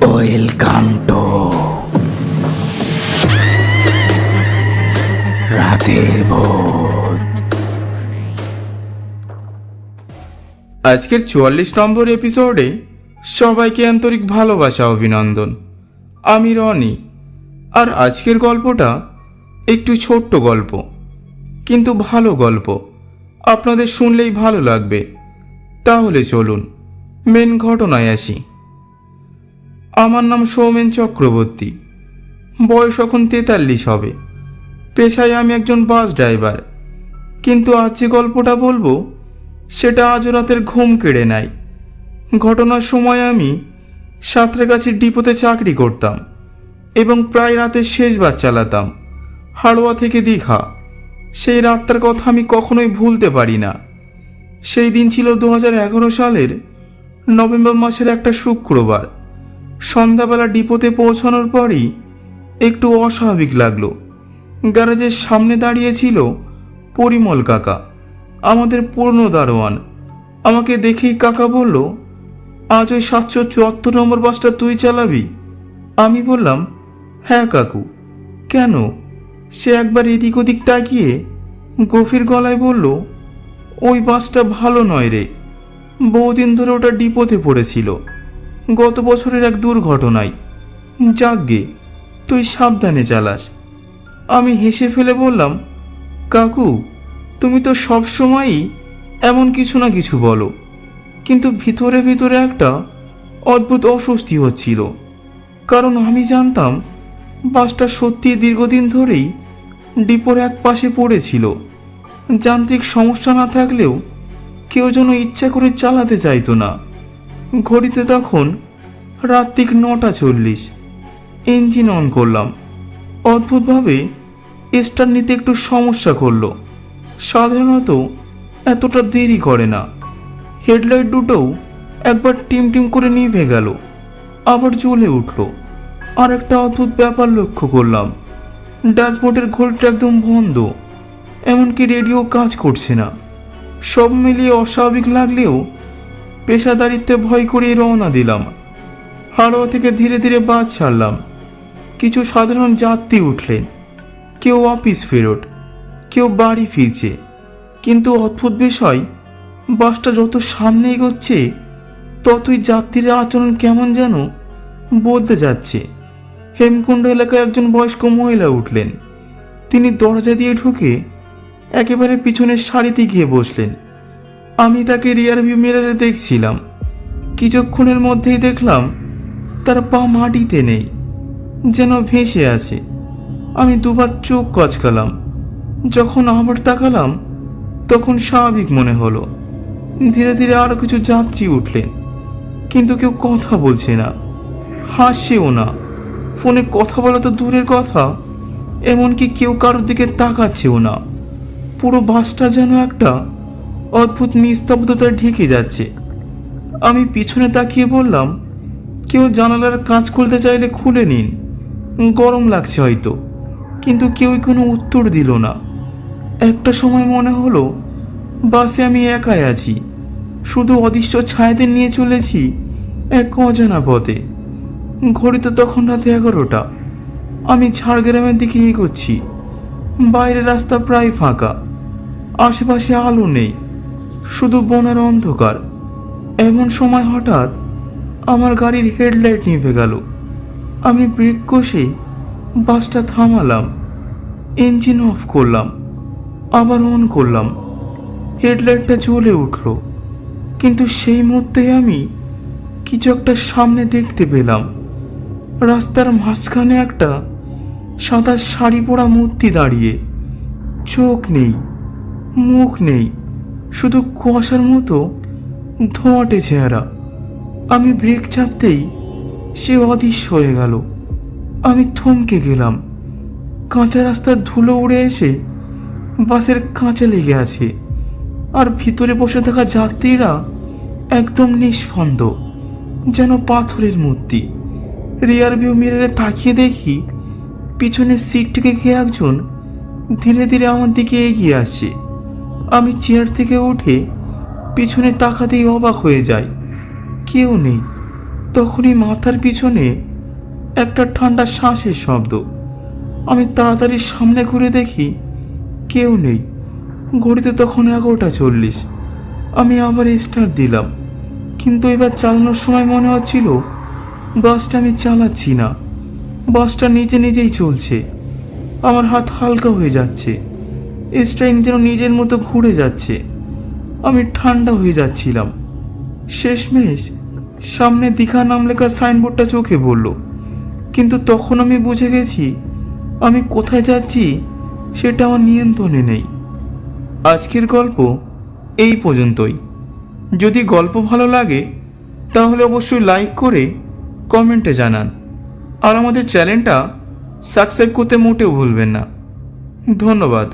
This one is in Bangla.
ওয়েলকাম টু রাতের ভূত। আজকের 44 নম্বর এপিসোডে সবাইকে আন্তরিক ভালোবাসা অভিনন্দন। আমি রনি, আর আজকের গল্পটা একটু ছোট্ট গল্প, কিন্তু ভালো গল্প। আপনাদের শুনলেই ভালো লাগবে। তাহলে চলুন মেন ঘটনায় আসি। আমার নাম সৌমেন চক্রবর্তী, বয়স এখন 43 হবে। পেশায় আমি একজন বাস ড্রাইভার। কিন্তু আজ যে গল্পটা বলবো সেটা আজ রাতের ঘুম কেড়ে নেয়। ঘটনার সময় আমি সাঁতরাগাছির ডিপোতে চাকরি করতাম এবং প্রায় রাতের শেষ বাস চালাতাম হাড়োয়া থেকে দীঘা। সেই রাতটার কথা আমি কখনোই ভুলতে পারি না। সেই দিন ছিল 2011 সালের নভেম্বর মাসের একটা শুক্রবার। সন্ধ্যাবেলা ডিপোতে পৌঁছানোর পরই একটু অস্বাভাবিক লাগলো। গ্যারেজের সামনে দাঁড়িয়েছিল পরিমল কাকা, আমাদের পুরনো দারোয়ান। আমাকে দেখেই কাকা বলল, আজ ওই 774 নম্বর বাসটা তুই চালাবি? আমি বললাম, হ্যাঁ কাকু। কেন? সে একবার এদিক ওদিক তাকিয়ে গভীর গলায় বলল, ওই বাসটা ভালো নয় রে। বহুদিন ধরে ওটা ডিপোতে পড়েছিল, গত বছরের এক দুর্ঘটনায়। যাকগে, তুই সাবধানে চালাস। আমি হেসে ফেলে বললাম, কাকু তুমি তো সবসময়ই এমন কিছু না কিছু বলো, কিন্তু ভিতরে ভিতরে একটা অদ্ভুত অস্বস্তি হচ্ছিল। কারণ আমি জানতাম বাসটা সত্যি দীর্ঘদিন ধরেই ডিপোর এক পাশে পড়েছিল। যান্ত্রিক সমস্যা না থাকলেও কেউ যেন ইচ্ছা করে চালাতে চাইতো না। ঘড়িতে তখন রাত্রিক 9:40। ইঞ্জিন অন করলাম। অদ্ভুতভাবে স্টার্ট নিতে একটু সমস্যা করলো। সাধারণত এতটা দেরি করে না। হেডলাইট দুটোও একবার টিম টিম করে নিভে গেল, আবার জ্বলে উঠল। আর একটা অদ্ভুত ব্যাপার লক্ষ্য করলাম, ড্যাশবোর্ডের ঘড়িটা একদম বন্ধ, এমনকি রেডিও কাজ করছে না। সব মিলিয়ে অস্বাভাবিক লাগলেও পেশাদারিত্বে ভয় করিয়ে রওনা দিলাম। হাড়োয়া থেকে ধীরে ধীরে বাস ছাড়লাম। কিছু সাধারণ যাত্রী উঠলেন, কেউ অফিস ফেরত, কেউ বাড়ি ফিরছে। কিন্তু অদ্ভুত বিষয়, বাসটা যত সামনে এগোচ্ছে ততই যাত্রীদের আচরণ কেমন যেন বদলে যাচ্ছে। হেমকুণ্ড এলাকায় একজন বয়স্ক মহিলা উঠলেন। তিনি দরজা দিয়ে ঢুকে একেবারে পিছনের সারিতে গিয়ে বসলেন। আমি তাকে রিয়ার ভিউ মিররে দেখছিলাম। কিছুক্ষণের মধ্যেই দেখলাম তার পা মাটিতে নেই, যেন ভেসে আছে। আমি দুবার চোখ কচকালাম। যখন আবার তাকালাম তখন স্বাভাবিক মনে হলো। ধীরে ধীরে আরো কিছু যাত্রী উঠলেন, কিন্তু কেউ কথা বলছে না, হাসছেও না। ফোনে কথা বলা তো দূরের কথা, এমনকি কেউ কারোর দিকে তাকাচ্ছেও না। পুরো বাসটা যেন একটা অদ্ভুত নিস্তব্ধতায় ঢেকে যাচ্ছে। আমি পিছনে তাকিয়ে বললাম, কেউ জানালার কাঁচ খুলতে চাইলে খুলে নিন, গরম লাগছে হয়তো। কিন্তু কেউই কোনো উত্তর দিল না। একটা সময় মনে হলো বাসে আমি একাই আছি, শুধু অদৃশ্য ছায়াদের নিয়ে চলেছি এক অজানা পথে। ঘড়িতে তখন রাতে 11টা। আমি ঝাড়গ্রামের দিকে এগোচ্ছি। বাইরের রাস্তা প্রায় ফাঁকা, আশেপাশে আলো নেই, শুধু বনের অন্ধকার। এমন সময় হঠাৎ আমার গাড়ির হেডলাইট নিভে গেল। আমি ব্রেক কষে বাসটা থামালাম, ইঞ্জিন অফ করলাম, আবার অন করলাম। হেডলাইটটা জ্বলে উঠল, কিন্তু সেই মুহূর্তে আমি কিছু একটা সামনে দেখতে পেলাম। রাস্তার মাঝখানে একটা সাদা শাড়ি পরা মূর্তি দাঁড়িয়ে। চোখ নেই, মুখ নেই, শুধু কুয়াশার মতো ধোঁয়াটে চেহারা। আমি ব্রেক চাপতেই সে অদৃশ্য হয়ে গেল। আমি থমকে গেলাম। কাঁচা রাস্তার ধুলো উড়ে এসে বাসের কাঁচে লেগে আছে, আর ভিতরে বসে থাকা যাত্রীরা একদম নিষ্পন্দ, যেন পাথরের মূর্তি। রিয়ার ভিউ মিররে তাকিয়ে দেখি পিছনের সিট থেকে গিয়ে একজন ধীরে ধীরে আমার দিকে এগিয়ে আসছে। আমি চেয়ার থেকে উঠে পিছনে তাকাতেই অবাক হয়ে যাই। কেউ নেই, তখনই মাথার পিছনে একটা ঠান্ডা শ্বাসের শব্দ। আমি তাড়াতাড়ি সামনে ঘুরে দেখি কেউ নেই। ঘড়িতে তখন 11:40। আমি আবার স্টার্ট দিলাম, কিন্তু এবার চালানোর সময় মনে হচ্ছিল বাসটা আমি চালাচ্ছি না, বাসটা নিজে নিজেই চলছে। আমার হাত হালকা হয়ে যাচ্ছে, স্টারিং যেন নিজের মতো ঘুরে যাচ্ছে। আমি ঠান্ডা হয়ে যাচ্ছিলাম। শেষমেশ সামনে দীঘা নাম লেখা সাইনবোর্ডটা চোখে পড়ল, কিন্তু তখন আমি বুঝে গেছি আমি কোথায় যাচ্ছি সেটা আমার নিয়ন্ত্রণে নেই। আজকের গল্প এই পর্যন্তই। যদি গল্প ভালো লাগে তাহলে অবশ্যই লাইক করে কমেন্টে জানান, আর আমাদের চ্যানেলটা সাবস্ক্রাইব করতে মোটেও ভুলবেন না। ধন্যবাদ।